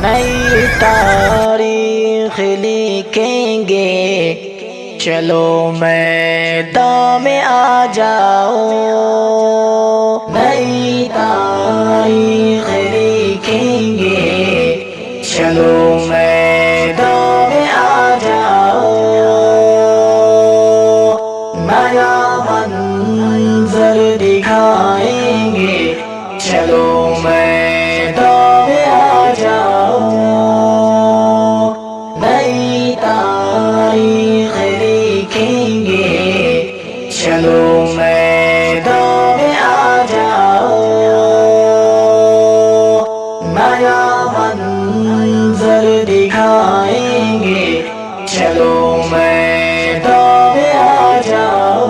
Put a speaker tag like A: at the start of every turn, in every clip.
A: نئی تاریخ لکھیں گے، چلو میدان میں آ جاؤ۔ نئی تاریخ لکھیں گے، چلو میدان میں آ جاؤ۔ نیا منظر دکھائیں گے، چلو میدان میں آ جاؤ۔ نئی تاریخ لکھیں گے، چلو میدان میں آ جاؤ۔ نیا منظر دکھائیں گے، چلو میدان میں آ جاؤ۔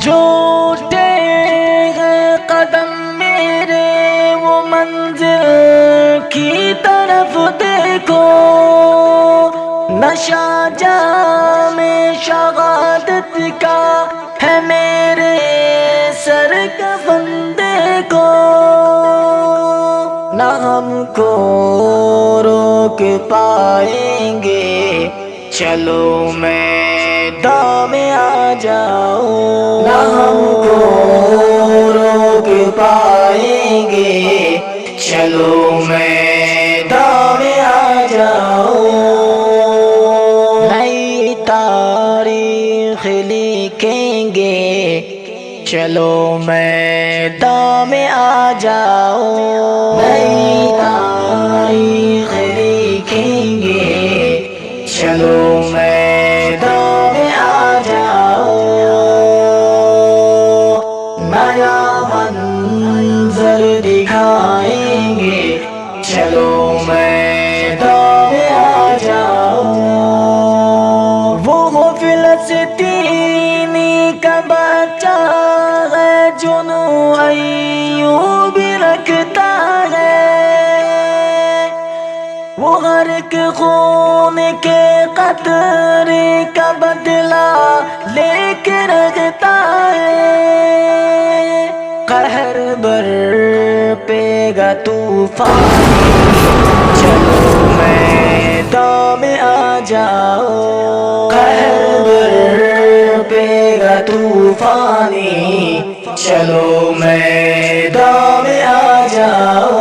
A: جو اٹھے ہیں قدم میرے وہ منزل کی طرف دیکھو، نشہ جام شہادت کا ہے میرے سر کا بندے کو، نہ ہم کو روک پائیں گے، چلو میدان میں آ جاؤ۔ نہ ہم کو روک پائیں گے، چلو میدان میں آ جاؤ۔ نئی تاریخ لکھیں گے، چلو میدان میں آ جاؤ۔ نئی تاریخ لکھیں گے، چلو میدان میں آ جاؤ۔ نیا منظر دکھائیں گے، چلو میدان میں آ جاؤ۔ وہ فلسطینی کا بچہ ہے جنوں ایوب رکھتا ہے، وہ ہر ایک خون کے قطرے کا بدلہ لے کے رکھتا ہے۔ قہر بر پے گا طوفان، چلو میدان میں آ جاؤ۔ قہر بر پے گا طوفانی، چلو میدان میں آ جاؤ۔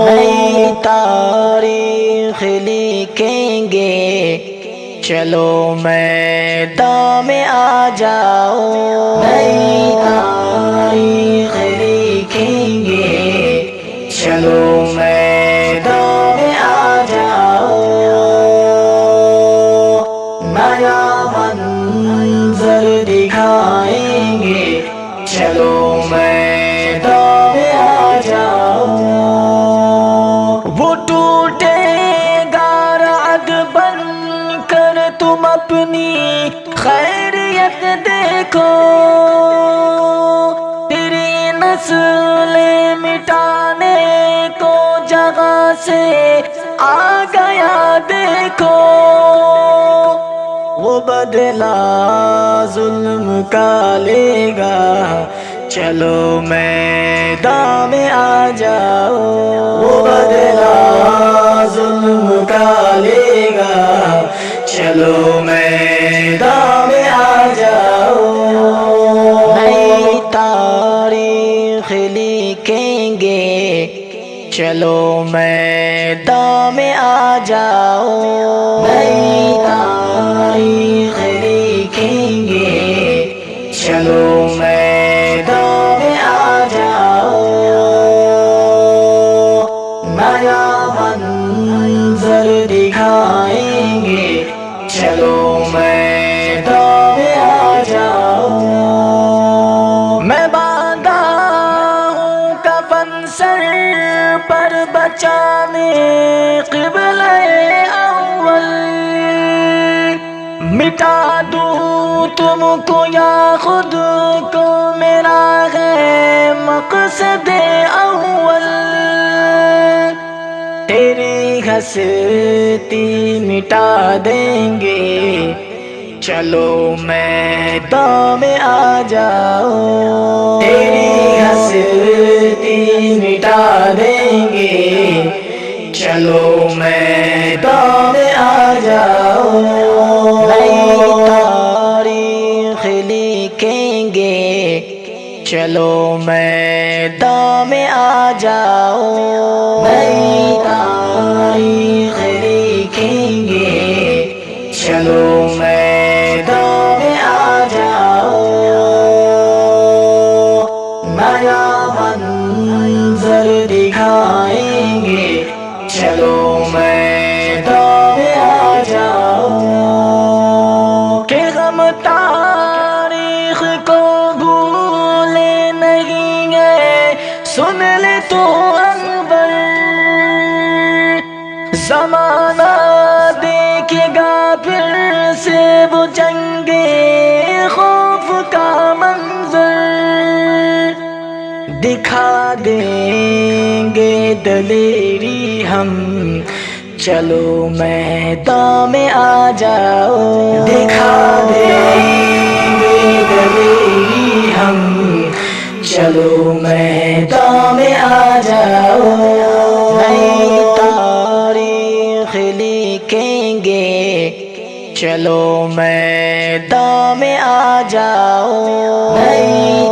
A: نئی تاریخ لکھیں گے، چلو میدان میں آ جاؤ۔ نئی تاریخ لکھیں گے، چلو میدان میں آ جاؤ۔ نیا منظر دکھائیں گے، چلو میدان میں آ جاؤ۔ وہ ٹوٹے گا رعد بن کر تم اپنی خیریت دیکھو، تیری نسل مٹانے کو جگہ سے آ گیا دیکھو، وہ بدلہ ظلم کا لے گا، چلو میدان میں آ جاؤ۔ وہ بدلہ ظلم کا لے گا، چلو میدان میں آ جاؤ۔ نئی تاریخ لکھیں گے، چلو میدان میں آ جاؤ۔ نئی تاریخ لکھیں گے، چلو میدان میں آ جاؤ۔ نیا منظر دکھائیں گے، چلو میدان میں آ جاؤ۔ میں باندھا ہوں کفن سر پر بچانے قبلہ اول، مٹا دوں تم کو یا خود کو میرا ہے مقصد اول، تیری ہستی مٹا دیں گے، چلو میدان میں آ جاؤ۔ تیری ہستی مٹا دیں گے، گے، چلو میدان میں آ جاؤ، نئی تاریخ لکھیں گے، چلو میدان میں آ جاؤ، نیا منظر دکھائیں گے، چلو میدان میں آ جاؤ، کہ غم تاریخ کو بھولے نہیں گے، سن لے تو اکبر، زمانہ دیکھے گا پھر سے وہ جنگ خوف کا منظر، دکھا دیں گے دلیری ہم، چلو میدان میں آ جاؤ، دکھا دیں گے دلیری ہم، چلو میدان میں آ جاؤ، نئی تاریخ لکھیں گے، چلو میدان میں آ جاؤ، نئی